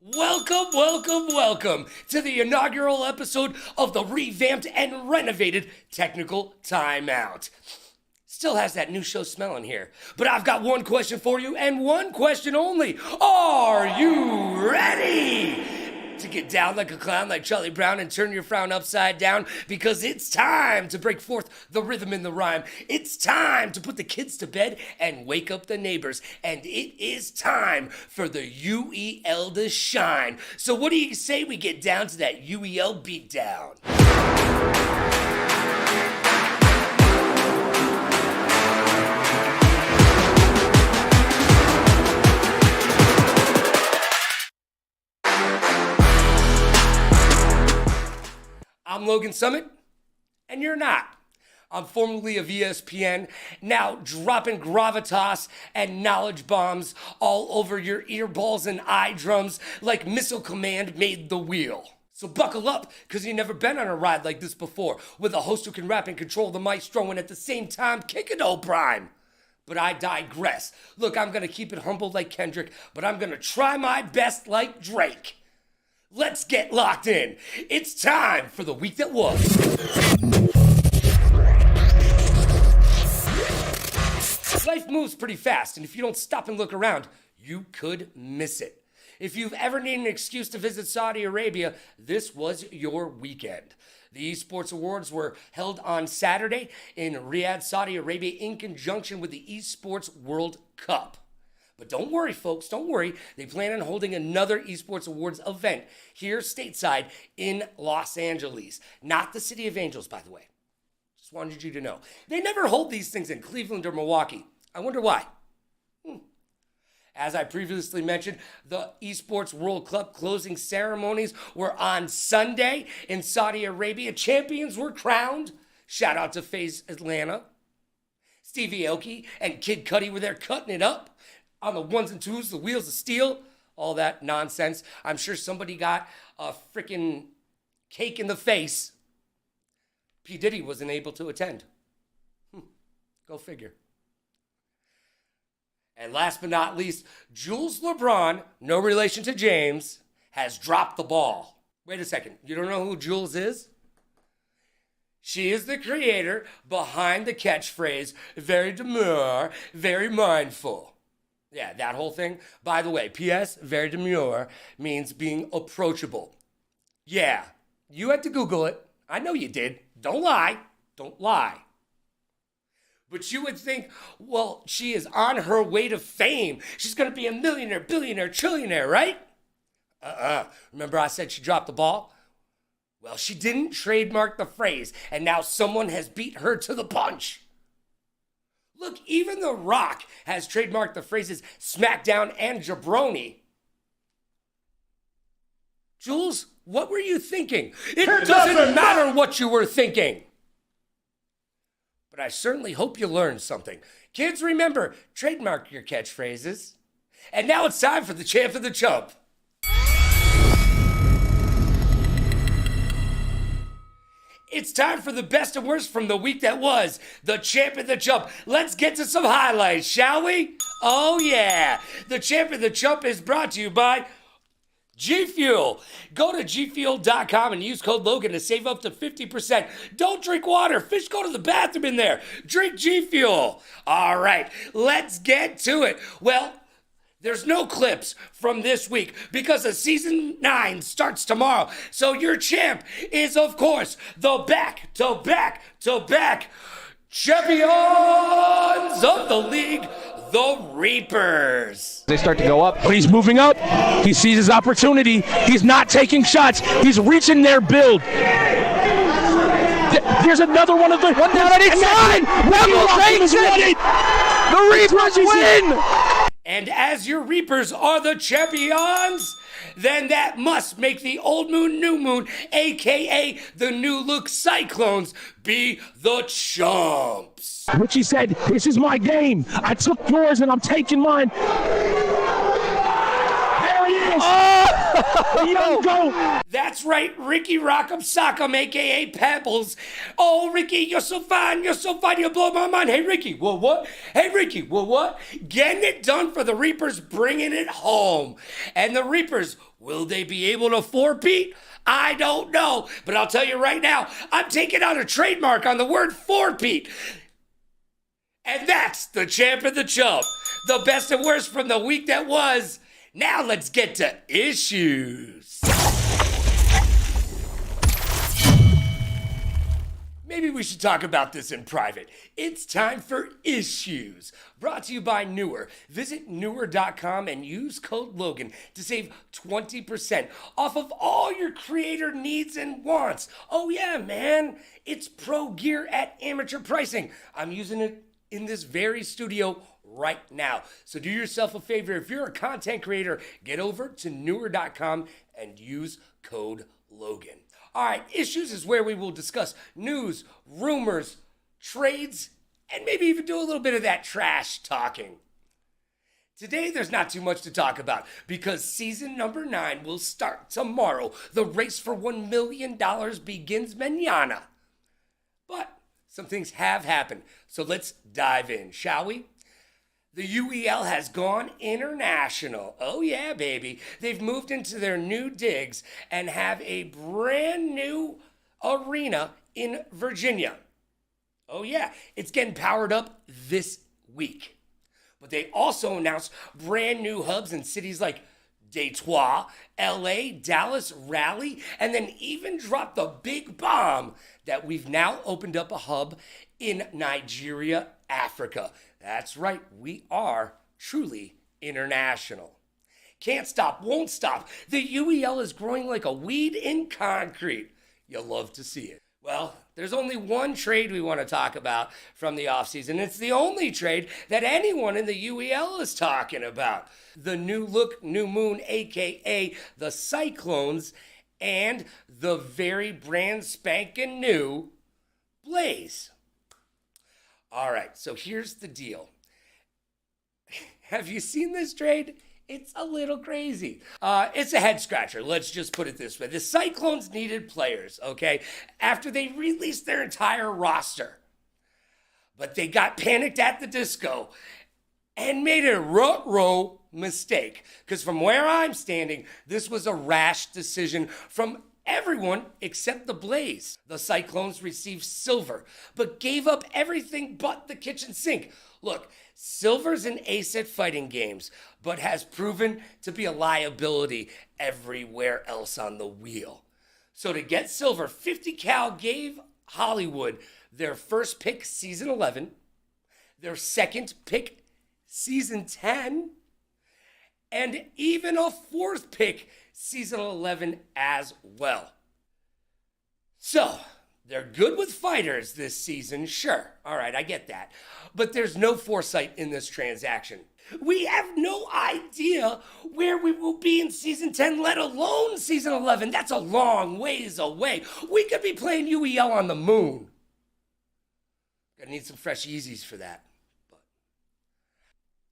Welcome, welcome, welcome to the inaugural episode of the revamped and renovated Technical Timeout. Still has that new show smell in here, but I've got one question for you and one question only. Are you ready to get down like a clown like Charlie Brown and turn your frown upside down? Because it's time to break forth the rhythm in the rhyme. It's time to put the kids to bed and wake up the neighbors. And it is time for the UEL to shine. So what do you say we get down to that UEL beatdown? I'm Logan Summit, and you're not. I'm formerly of ESPN, now dropping gravitas and knowledge bombs all over your earballs and eye drums like Missile Command made the wheel. So buckle up, because you've never been on a ride like this before, with a host who can rap and control the maestro and at the same time kick it all prime. But I digress. Look, I'm going to keep it humble like Kendrick, but I'm going to try my best like Drake. Let's get locked in. It's time for the week that was. Life moves pretty fast, and if you don't stop and look around, you could miss it. If you've ever needed an excuse to visit Saudi Arabia, this was your weekend. The Esports Awards were held on Saturday in Riyadh, Saudi Arabia, in conjunction with the Esports World Cup. But don't worry, folks, don't worry. They plan on holding another Esports Awards event here stateside in Los Angeles. Not the City of Angels, by the way. Just wanted you to know. They never hold these things in Cleveland or Milwaukee. I wonder why. As I previously mentioned, the Esports World Cup closing ceremonies were on Sunday in Saudi Arabia. Champions were crowned. Shout out to FaZe Atlanta. Stevie Aoki and Kid Cudi were there cutting it up. On the ones and twos, the wheels of steel, all that nonsense. I'm sure somebody got a freaking cake in the face. P. Diddy wasn't able to attend. Go figure. And last but not least, Jules LeBron, no relation to James, has dropped the ball. Wait a second, you don't know who Jules is? She is the creator behind the catchphrase, very demure, very mindful. Yeah, that whole thing. By the way, P.S., very demure means being approachable. Yeah, you had to Google it. I know you did. Don't lie. Don't lie. But you would think, well, she is on her way to fame. She's going to be a millionaire, billionaire, trillionaire, right? Remember I said she dropped the ball? Well, she didn't trademark the phrase, and now someone has beat her to the punch. Look, even The Rock has trademarked the phrases SmackDown and jabroni. Jules, what were you thinking? It doesn't matter what you were thinking. But I certainly hope you learned something. Kids, remember, trademark your catchphrases. And now it's time for the champ of the chump. It's time for the best and worst from the week that was. The champ and the chump. Let's get to some highlights, shall we? Oh yeah. The champ and the chump is brought to you by G Fuel. Go to gfuel.com and use code Logan to save up to 50%. Don't drink water. Fish go to the bathroom in there. Drink G Fuel. All right, let's get to it. Well, there's no clips from this week because the season 9 starts tomorrow. So your champ is, of course, the back-to-back champions of the league, the Reapers. They start to go up. But he's moving up. He sees his opportunity. He's not taking shots. He's reaching their build. There's another one of the... One down on each side. Rebel takes it. The Reapers win. And as your Reapers are the champions, then that must make the old moon, new moon, a.k.a. the new look Cyclones, be the chumps. Richie said, this is my game. I took yours and I'm taking mine. There he is. Young go. That's right, Ricky Rock'em Sock'em, a.k.a. Pebbles. Oh, Ricky, you're so fine, you blow my mind. Hey, Ricky, well, what? Hey, Ricky, well, what? Getting it done for the Reapers, bringing it home. And the Reapers, will they be able to four-peat? I don't know, but I'll tell you right now, I'm taking out a trademark on the word four-peat. And that's the champ and the chump. The best and worst from the week that was. Now let's get to issues. Maybe we should talk about this in private. It's time for issues. Brought to you by Newer. Visit newer.com and use code Logan to save 20% off of all your creator needs and wants. Oh yeah, man. It's pro gear at amateur pricing. I'm using it in this very studio right now. So do yourself a favor. If you're a content creator, get over to newer.com and use code Logan. All right, issues is where we will discuss news, rumors, trades, and maybe even do a little bit of that trash talking. Today, there's not too much to talk about because season number 9 will start tomorrow. The race for $1 million begins mañana. But some things have happened, so let's dive in, shall we? The UEL has gone international. Oh yeah, baby. They've moved into their new digs and have a brand new arena in Virginia. Oh yeah, it's getting powered up this week. But they also announced brand new hubs in cities like Detroit, LA, Dallas, Raleigh, and then even dropped the big bomb that we've now opened up a hub in Nigeria, Africa. That's right, we are truly international. Can't stop, won't stop. The UEL is growing like a weed in concrete. You'll love to see it. Well, there's only one trade we want to talk about from the offseason. It's the only trade that anyone in the UEL is talking about. The new look, new moon, aka the Cyclones, and the very brand spanking new Blaze. All right, so here's the deal. Have you seen this trade? It's a little crazy. It's a head scratcher. Let's just put it this way. The Cyclones needed players, okay, after they released their entire roster. But they got panicked at the disco and made a ruh-roh mistake. Because from where I'm standing, this was a rash decision from everyone except the Blaze. The Cyclones received silver, but gave up everything but the kitchen sink. Look, silver's an ace at fighting games, but has proven to be a liability everywhere else on the wheel. So to get silver, 50 Cal gave Hollywood their first pick, season 11, their second pick, season 10, and even a fourth pick, season 11 as well. So, they're good with fighters this season, sure. All right, I get that. But there's no foresight in this transaction. We have no idea where we will be in season 10, let alone season 11. That's a long ways away. We could be playing UEL on the moon. Gonna need some fresh Yeezys for that.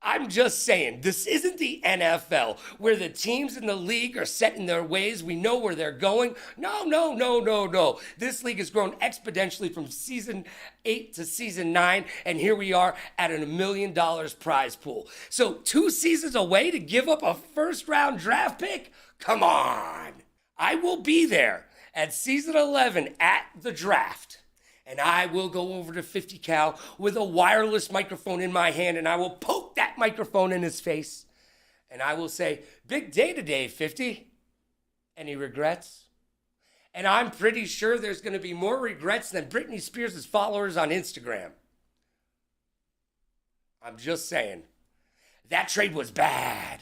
I'm just saying, this isn't the NFL where the teams in the league are set in their ways. We know where they're going. No. This league has grown exponentially from season 8 to season 9, and here we are at a $1 million prize pool. So 2 seasons away to give up a first-round draft pick? Come on. I will be there at season 11 at the draft. And I will go over to 50 Cal with a wireless microphone in my hand, and I will poke that microphone in his face. And I will say, big day today, 50. Any regrets? And I'm pretty sure there's going to be more regrets than Britney Spears' followers on Instagram. I'm just saying, that trade was bad.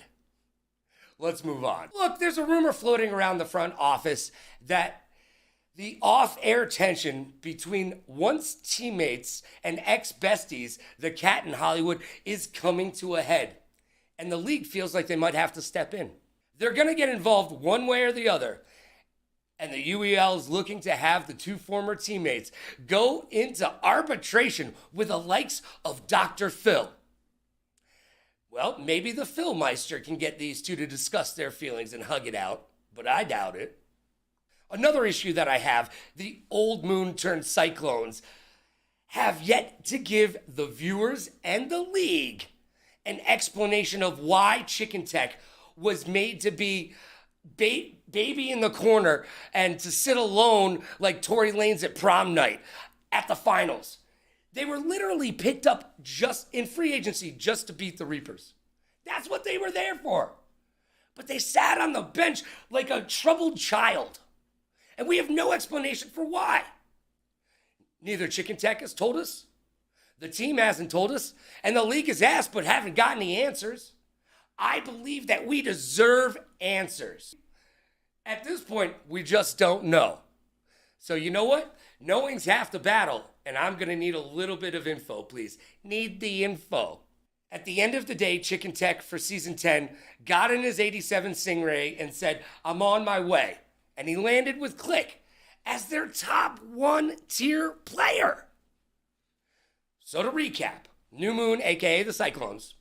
Let's move on. Look, there's a rumor floating around the front office that the off-air tension between once teammates and ex-besties, the Cat in Hollywood, is coming to a head. And the league feels like they might have to step in. They're going to get involved one way or the other. And the UEL is looking to have the 2 former teammates go into arbitration with the likes of Dr. Phil. Well, maybe the Philmeister can get these two to discuss their feelings and hug it out, but I doubt it. Another issue that I have, the Old Moon turned Cyclones have yet to give the viewers and the league an explanation of why Chicken Tech was made to be baby in the corner and to sit alone like Tory Lanez at prom night at the finals. They were literally picked up just in free agency just to beat the Reapers. That's what they were there for. But they sat on the bench like a troubled child. And we have no explanation for why. Neither Chicken Tech has told us, the team hasn't told us, and the league has asked but haven't gotten the answers. I believe that we deserve answers. At this point, we just don't know. So you know what? Knowing's half the battle, and I'm going to need a little bit of info, please. Need the info. At the end of the day, Chicken Tech for season 10 got in his 87 Stingray and said, I'm on my way. And he landed with Click as their top 1 tier player. So to recap, New Moon, aka the Cyclones,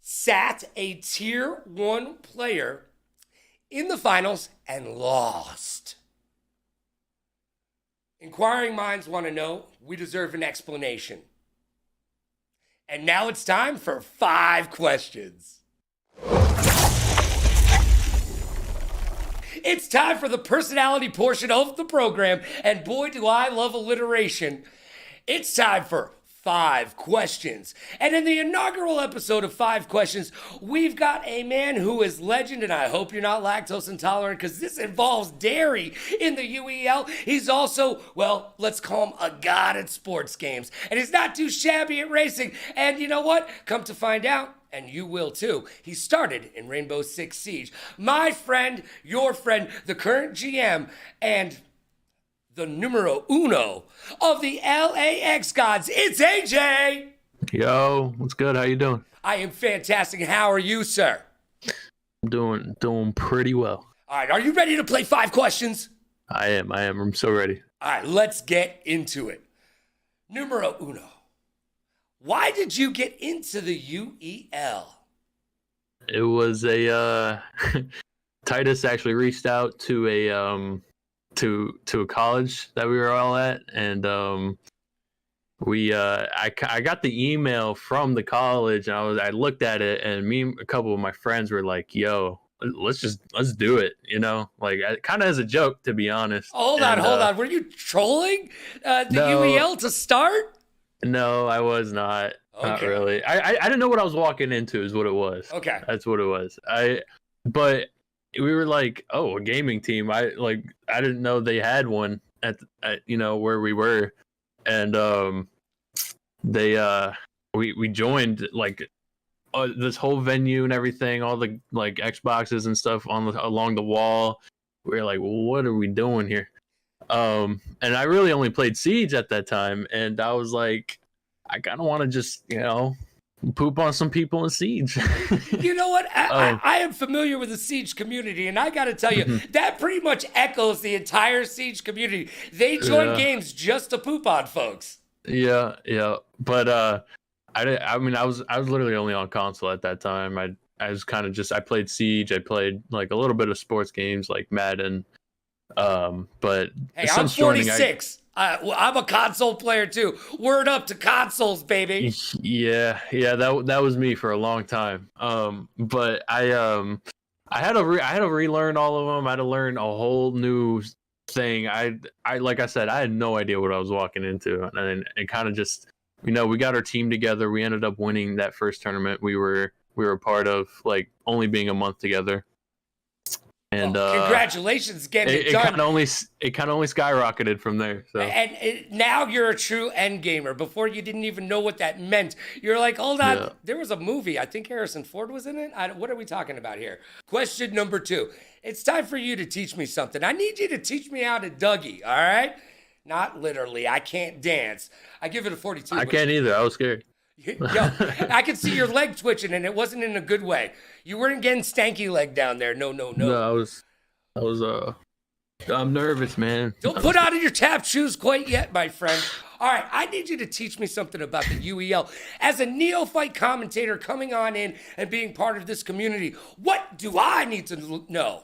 sat a tier 1 player in the finals and lost. Inquiring minds want to know, we deserve an explanation. And now it's time for 5 questions. It's time for the personality portion of the program, and boy do I love alliteration. It's time for 5 questions. And in the inaugural episode of 5 questions, we've got a man who is legend, and I hope you're not lactose intolerant because this involves dairy in the UEL. He's also, well, let's call him a god at sports games. And he's not too shabby at racing. And you know what? Come to find out, and you will too, he started in Rainbow Six Siege. My friend, your friend, the current GM, and the numero uno of the LAX gods. It's AJ. Yo, what's good? How you doing? I am fantastic. How are you, sir? I'm doing pretty well. All right, are you ready to play 5 questions? I am. I'm so ready. All right, let's get into it. Numero uno. Why did you get into the UEL? It was a Titus actually reached out to a to a college that we were all at, and I got the email from the college, and I looked at it, and me and a couple of my friends were like, yo, let's do it, you know, like kind of as a joke, to be honest. Hold on, were you trolling the UEL to start? No, I was not. Okay. Not really. I didn't know what I was walking into is what it was. Okay. That's what it was. But we were like, oh, a gaming team. I didn't know they had one at you know, where we were. And we joined like this whole venue and everything, all the like Xboxes and stuff along the wall. We were like, well, what are we doing here? And I really only played Siege at that time, and I was like, I kind of want to just, you know, poop on some people in Siege. You know what? I am familiar with the Siege community, and I got to tell you, that pretty much echoes the entire Siege community. They join games just to poop on folks. Yeah. But I mean, I was literally only on console at that time. I was kind of just, I played Siege. I played like a little bit of sports games like Madden. But hey, I'm 46. I'm a console player too. Word up to consoles, baby. Yeah, that was me for a long time. But I had to relearn all of them. I had to learn a whole new thing. I like I said, I had no idea what I was walking into, and it kind of just, you know, we got our team together. We ended up winning that first tournament we were a part of, like only being a month together. And congratulations getting it done. It kind of only skyrocketed from there. So. And now you're a true end gamer. Before you didn't even know what that meant. You're like, hold on. Yeah. There was a movie. I think Harrison Ford was in it. What are we talking about here? Question number 2. It's time for you to teach me something. I need you to teach me how to Dougie. All right? Not literally. I can't dance. I give it a 42. I can't either. I was scared. Yo, I could see your leg twitching, and it wasn't in a good way. You weren't getting stanky leg down there. No. No, I was I'm nervous, man. Don't put on your tap shoes quite yet, my friend. All right, I need you to teach me something about the UEL. As a neophyte commentator coming on in and being part of this community, what do I need to know?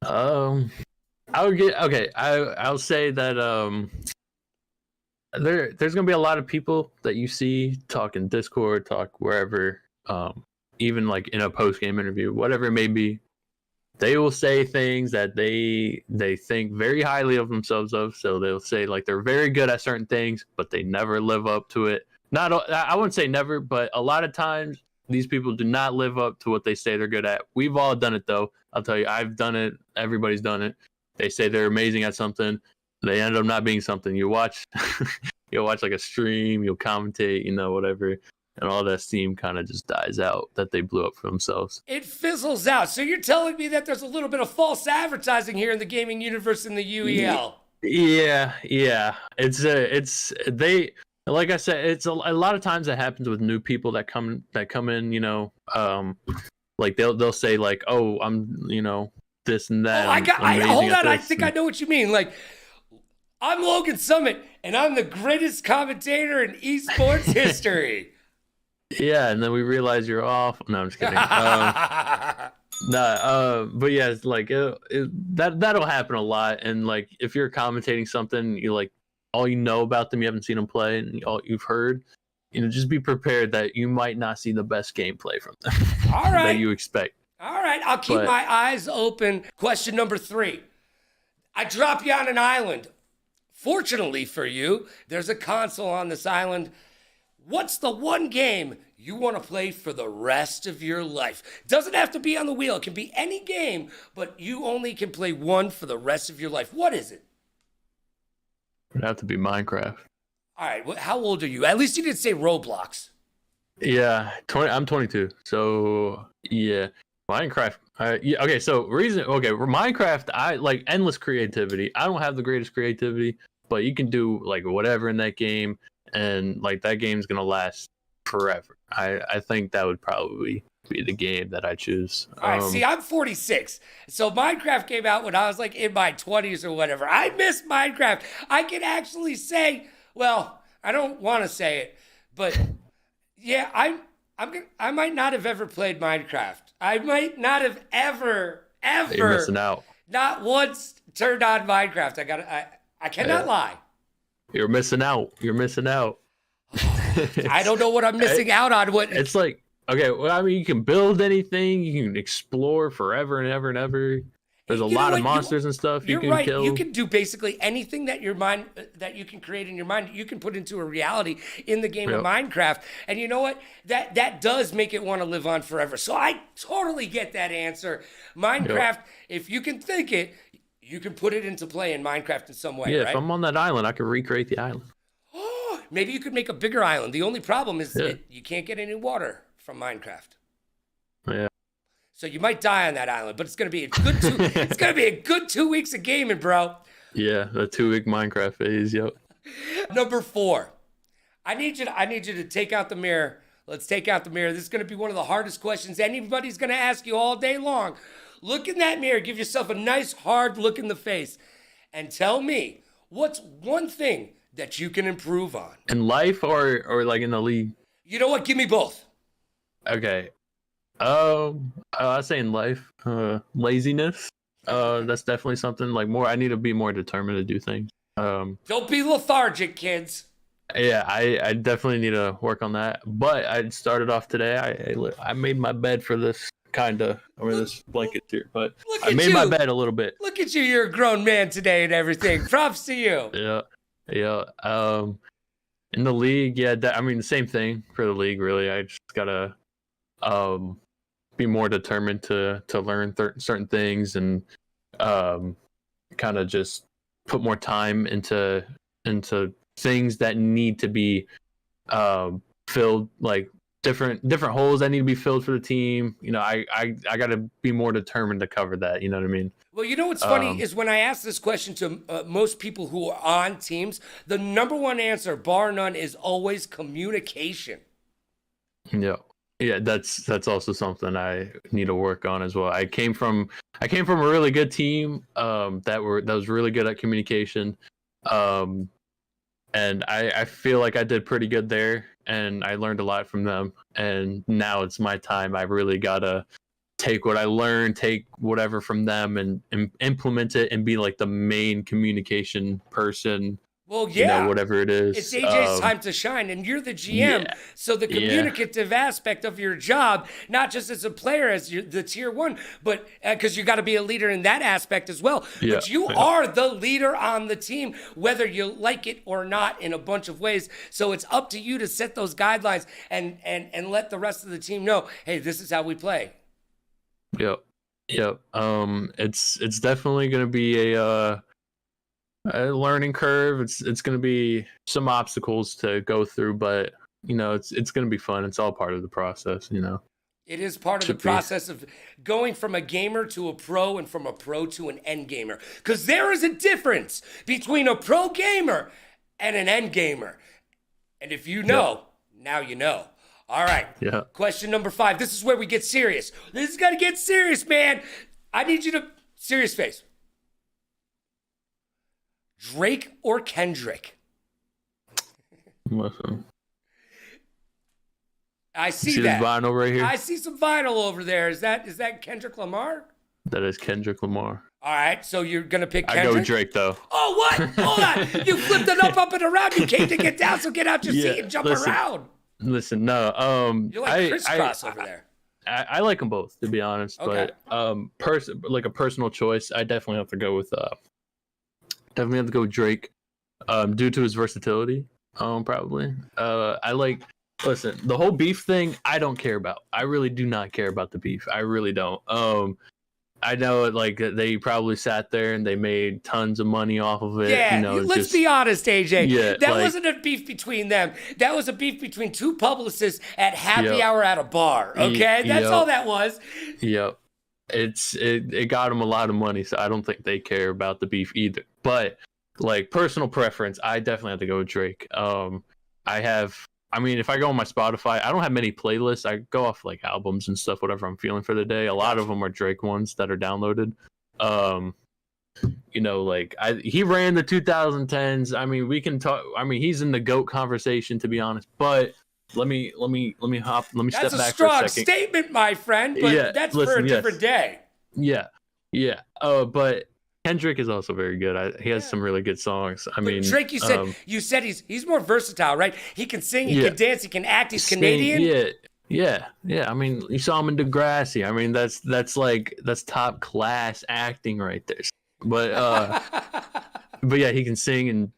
I'll say that there's gonna be a lot of people that you see talk in Discord, talk wherever, even like in a post game interview, whatever it may be. They will say things that they think very highly of themselves of. So they'll say like they're very good at certain things, but they never live up to it. I wouldn't say never, but a lot of times these people do not live up to what they say they're good at. We've all done it though. I'll tell you, I've done it. Everybody's done it. They say they're amazing at something. They end up not being something. You watch, you'll watch like a stream, you'll commentate, whatever. And all that steam kind of just dies out that they blew up for themselves. It fizzles out. So you're telling me that there's a little bit of false advertising here in the gaming universe in the UEL. Yeah. It's they, like I said, it's a lot of times that happens with new people that come in, like they'll say like, oh, I'm, this and that. Hold on. I think I know what you mean. Like, I'm Logan Summit and I'm the greatest commentator in esports history. Yeah, and then we realize you're off. No, I'm just kidding. But yeah, it's like that'll happen a lot. And like, if you're commentating something, you like all you know about them, you haven't seen them play, and all you've heard, just be prepared that you might not see the best gameplay from them. All right, that you expect. All right, I'll keep my eyes open. Question number 3: I drop you on an island. Fortunately for you, there's a console on this island. What's the one game you want to play for the rest of your life? Doesn't have to be on the wheel. It can be any game, but you only can play one for the rest of your life. What is it? It'd have to be Minecraft. All right. How old are you? At least you didn't say Roblox. Yeah, I'm 22. So yeah, Minecraft. Okay. So Minecraft. I like endless creativity. I don't have the greatest creativity, but you can do like whatever in that game. And like that game's gonna last forever. I think that would probably be the game that I choose. All right, see, I'm 46, so Minecraft came out when I was like in my 20s or whatever. I miss Minecraft. I can actually say, well, I don't want to say it, but yeah, I might not have ever played Minecraft. I might not have ever You're missing out. Not once turned on Minecraft. I cannot lie. You're missing out. I don't know what I'm missing out on. It's like, okay, well, I mean, you can build anything. You can explore forever and ever and ever. There's a lot of monsters and stuff you can kill. You can do basically anything that that you can create in your mind. You can put into a reality in the game of Minecraft. And you know what? That does make it want to live on forever. So I totally get that answer. Minecraft, if you can think it, you can put it into play in Minecraft in some way, right? Yeah, if I'm on that island, I can recreate the island. Oh, maybe you could make a bigger island. The only problem is you can't get any water from Minecraft. Yeah. So you might die on that island, but it's gonna be a good 2 weeks of gaming, bro. Yeah, the 2-week Minecraft phase. Yep. Number 4, I need you to take out the mirror. Let's take out the mirror. This is gonna be one of the hardest questions anybody's gonna ask you all day long. Look in that mirror, give yourself a nice hard look in the face, and tell me what's one thing that you can improve on. In life or like in the league? You know what? Give me both. Okay. I say in life, laziness. That's definitely something like more. I need to be more determined to do things. Don't be lethargic, kids. Yeah, I definitely need to work on that. But I started off today. I made my bed for this this blanket here, but I made my bed a little bit. Look at you, you're a grown man today and everything. Props to you. Yeah. In the league, I mean, the same thing for the league, really. I just gotta be more determined to learn certain things and kind of just put more time into things that need to be filled, like different holes that need to be filled for the team. I got to be more determined to cover that. You know what I mean? Well, you know what's funny is when I ask this question to most people who are on teams, the number one answer, bar none, is always communication. Yeah, that's also something I need to work on as well. I came from a really good team that was really good at communication. And I feel like I did pretty good there, and I learned a lot from them. And now it's my time. I really gotta take what I learned, take whatever from them, and implement it, and be like the main communication person. Well, yeah, whatever it is. It's AJ's time to shine, and you're the GM. Yeah, so the communicative aspect of your job, not just as a player, as the tier 1, but because you got to be a leader in that aspect as well. Yeah, but you are the leader on the team, whether you like it or not, in a bunch of ways. So it's up to you to set those guidelines and let the rest of the team know, hey, this is how we play. Yep. It's definitely going to be a learning curve. It's going to be some obstacles to go through, but it's going to be fun. It's all part of the process. It is part of the process of going from a gamer to a pro, and from a pro to an end gamer. Because there is a difference between a pro gamer and an end gamer. And if you know, now you know. All right. Yeah. Question number 5. This is where we get serious. This is going to get serious, man. I need you to... Serious face. Drake or Kendrick? Listen. I see See that. this vinyl right here? I see some vinyl over there. Is that Kendrick Lamar? That is Kendrick Lamar. All right, so you're going to pick Kendrick? I go with Drake, though. Oh, what? Hold on. You flipped it up and around. You came to get down, so get out your seat and jump around. Listen, no. You're like crisscross over there. I like them both, to be honest. Okay. But like a personal choice, I definitely have to go with Drake, due to his versatility. Probably. Listen, the whole beef thing, I don't care about. I really do not care about the beef. I really don't. I know like they probably sat there and they made tons of money off of it. Yeah, let's be honest, AJ. Yeah, that wasn't a beef between them. That was a beef between two publicists at happy hour at a bar. Okay, that's all that was. Yep. It got them a lot of money, so I don't think they care about the beef either. But like personal preference, I definitely have to go with Drake. If I go on my Spotify, I don't have many playlists. I go off like albums and stuff, whatever I'm feeling for the day. A lot of them are Drake ones that are downloaded. He ran the 2010s. I mean, we can talk. I mean, he's in the GOAT conversation, to be honest. But let me step back for a second. That's a strong statement, my friend. But that's for a different day. Yeah. But Kendrick is also very good. He has some really good songs. Drake, you said he's more versatile, right? He can sing, he can dance, he can act. He's Canadian. Yeah. I mean, you saw him in Degrassi. I mean, that's top class acting right there. But but yeah, he can sing and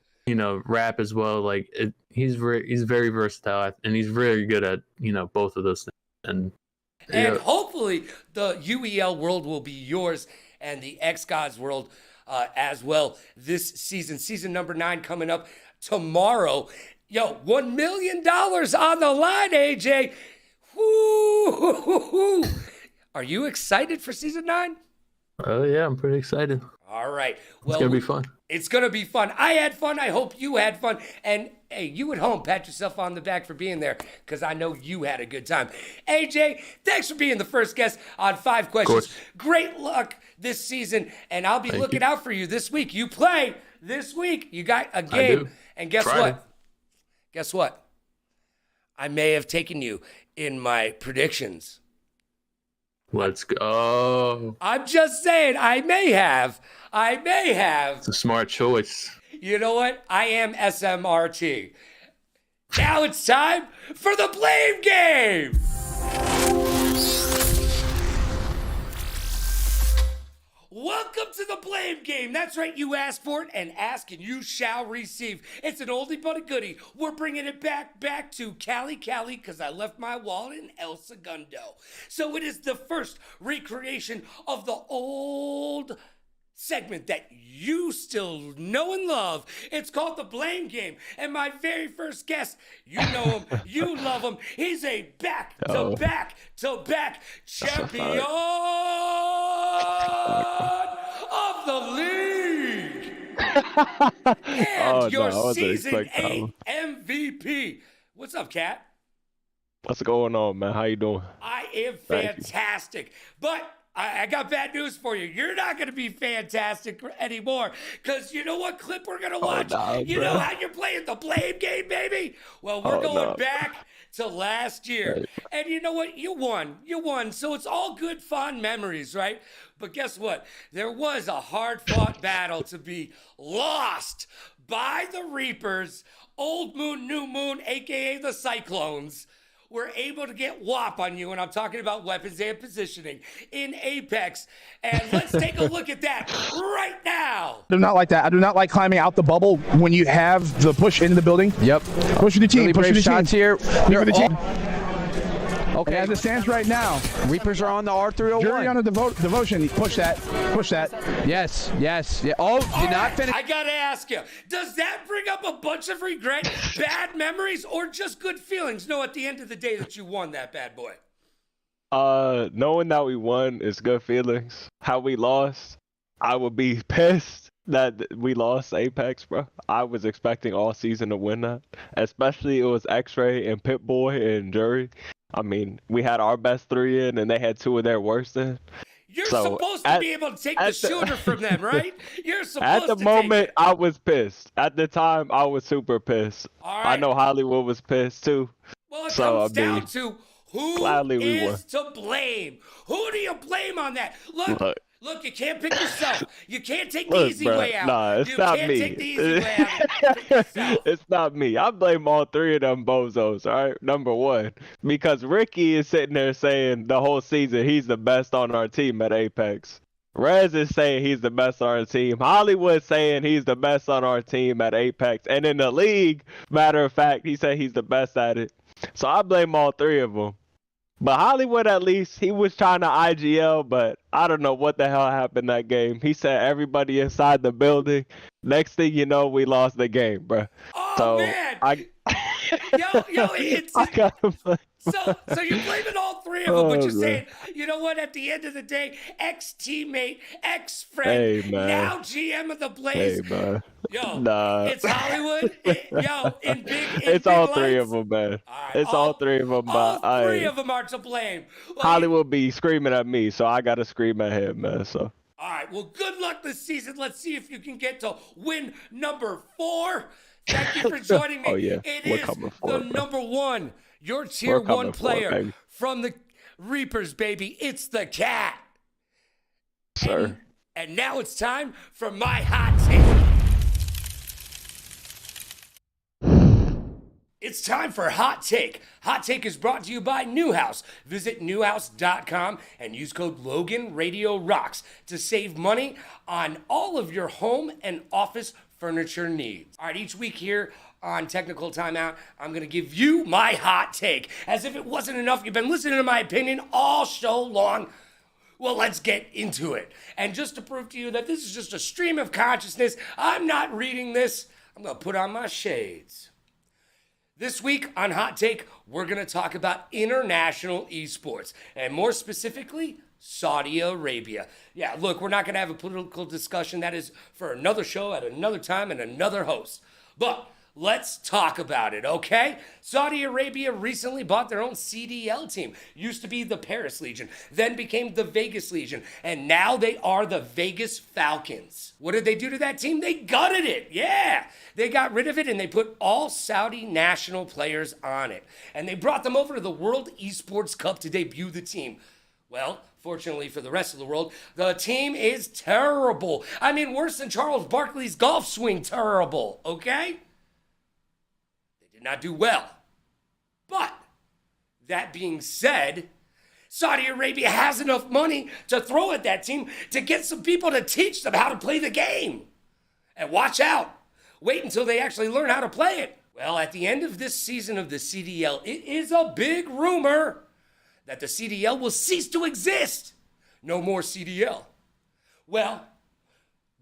rap as well. Like he's very versatile, and he's very good at both of those things. And hopefully the UEL world will be yours, and the X Gods world as well this season number 9 coming up tomorrow. $1 million on the line, AJ. Woo! Are you excited for season 9? Oh yeah, I'm pretty excited. All right. Well, it's gonna be fun. It's gonna be fun. I had fun. I hope you had fun. And hey, you at home, pat yourself on the back for being there, because I know you had a good time. AJ, thanks for being the first guest on 5 Questions. Great luck this season, and I'll be looking out for you this week. You play this week. You got a game. And guess what? Guess what? I may have taken you in my predictions. Let's go. I'm just saying, I may have. It's a smart choice. You know what? I am SMRT. Now it's time for the blame game. Welcome to the blame game. That's right, you asked for it, and ask and you shall receive. It's an oldie but a goodie. We're bringing it back to Cali, because I left my wallet in El Segundo. So it is the first recreation of the old segment that you still know and love. It's called the blame game. And my very first guest, you know him, you love him. He's a back-to-back champion of the league. And your season 8 MVP. What's up, Kat? What's going on, man? How you doing? I am fantastic. But I got bad news for you. You're not going to be fantastic anymore. Because you know what clip we're going to watch? You know how you're playing the blame game, baby? Well, we're going back to last year. And you know what? You won. You won. So it's all good, fond memories, right? But guess what? There was a hard-fought battle to be lost by the Reapers. Old Moon, New Moon, a.k.a. the Cyclones, were able to get WAP on you, and I'm talking about weapons and positioning in Apex. And let's take a look at that right now. I do not like that. I do not like climbing out the bubble when you have the push into the building. Yep. Push for the team. Really Push for brave the shots team. here. Push for the team. Okay. As it stands right now, Reapers are on the R301. Jury on a devotion. Push that. Push that. Yes. Yes. Yeah. Oh, did not finish. I gotta ask you, does that bring up a bunch of regret, bad memories, or just good feelings? No, at the end of the day that you won that bad boy. Knowing that we won is good feelings. How we lost, I would be pissed that we lost Apex, bro. I was expecting all season to win that. Especially it was X-Ray and Pip-Boy and Jury. I mean, we had our best 3 in and they had 2 of their worst in. You're supposed to be able to take the shooter from them, right? You're supposed to At the moment, I was pissed. At the time, I was super pissed. All right. I know Hollywood was pissed too. Well, it comes down to who gladly is to blame. Who do you blame on that? Look, you can't pick yourself. You can't take the easy way out. Nah, it's not me. You can't take the easy way out. It's not me. I blame all 3 of them bozos, all right? Number 1. Because Ricky is sitting there saying the whole season he's the best on our team at Apex. Rez is saying he's the best on our team. Hollywood saying he's the best on our team at Apex. And in the league, matter of fact, he said he's the best at it. So I blame all 3 of them. But Hollywood, at least, he was trying to IGL, but I don't know what the hell happened that game. He said everybody inside the building. Next thing you know, we lost the game, bro. Oh, so man. I gotta play. So you're blaming all 3 of them, but you're saying, you know what, at the end of the day, ex-teammate, ex-friend, now GM of the Blaze. Hey, man. Yo, nah. It's Hollywood. It's all 3 of them, man. Right, it's all 3 of them, but all 3 of them are to blame. Well, Hollywood be screaming at me, so I gotta scream at him, man. So. All right, well, good luck this season. Let's see if you can get to win number 4. Thank you for joining me. Oh, yeah. It We're is coming for the it, number 1, your tier 1 player from the Reapers, baby. It's the Cat. Sir. And now it's time for my hot take. It's time for Hot Take. Hot Take is brought to you by Newhouse. Visit newhouse.com and use code LoganRadioRocks to save money on all of your home and office furniture needs. All right, each week here on Technical Timeout, I'm going to give you my hot take. As if it wasn't enough, you've been listening to my opinion all show long. Well, let's get into it. And just to prove to you that this is just a stream of consciousness, I'm not reading this. I'm going to put on my shades. This week on Hot Take, we're going to talk about international esports, and more specifically, Saudi Arabia. Yeah, look, we're not going to have a political discussion. That is for another show at another time and another host. But let's talk about it, okay? Saudi Arabia recently bought their own CDL team. Used to be the Paris Legion, then became the Vegas Legion, and now they are the Vegas Falcons. What did they do to that team? They gutted it, yeah. They got rid of it and they put all Saudi national players on it. And they brought them over to the World Esports Cup to debut the team. Well, fortunately for the rest of the world, the team is terrible. I mean, worse than Charles Barkley's golf swing terrible, okay? They did not do well. But, that being said, Saudi Arabia has enough money to throw at that team to get some people to teach them how to play the game. And watch out. Wait until they actually learn how to play it. Well, at the end of this season of the CDL, it is a big rumor that the CDL will cease to exist. No more CDL. Well,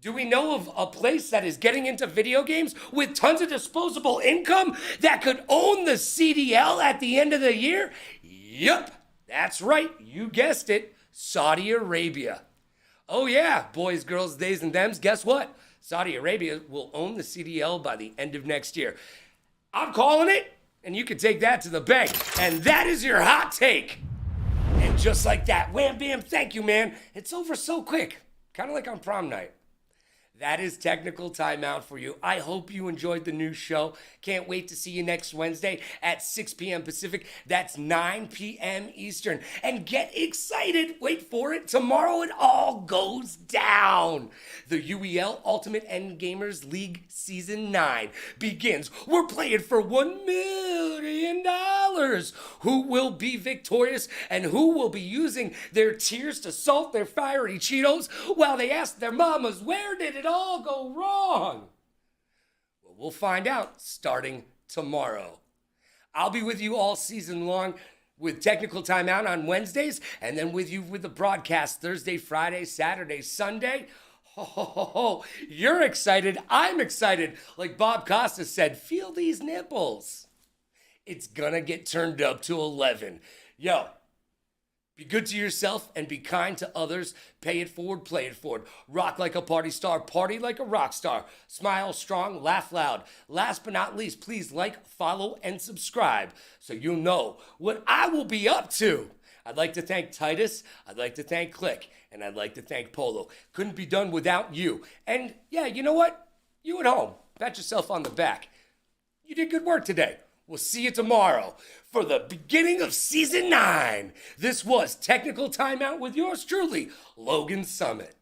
do we know of a place that is getting into video games with tons of disposable income that could own the CDL at the end of the year? Yup, that's right, you guessed it, Saudi Arabia. Oh yeah, boys, girls, theys, and thems, guess what? Saudi Arabia will own the CDL by the end of next year. I'm calling it, and you can take that to the bank. And that is your hot take. And And just like that, wham bam, thank you, man. It's over so quick. Kind of like on prom night. That is Technical Timeout for you. I hope you enjoyed the new show. Can't wait to see you next Wednesday at 6 p.m. Pacific. That's 9 p.m. Eastern. And get excited. Wait for it. Tomorrow it all goes down. The UEL Ultimate Endgamers League Season 9 begins. We're playing for $1 million. Who will be victorious and who will be using their tears to salt their fiery Cheetos while they ask their mamas, where did it all go wrong? Well, we'll find out starting tomorrow. I'll be with you all season long with Technical Timeout on Wednesdays, and then with you with the broadcast Thursday, Friday, Saturday, Sunday. Oh, you're excited. I'm excited. Like Bob Costa said, feel these nipples. It's gonna get turned up to 11. Yo, be good to yourself and be kind to others. Pay it forward, play it forward. Rock like a party star, party like a rock star. Smile strong, laugh loud. Last but not least, please like, follow, and subscribe so you'll know what I will be up to. I'd like to thank Titus, I'd like to thank Click, and I'd like to thank Polo. Couldn't be done without you. And yeah, you know what? You at home, pat yourself on the back. You did good work today. We'll see you tomorrow for the beginning of Season 9. This was Technical Timeout with yours truly, Logan Summit.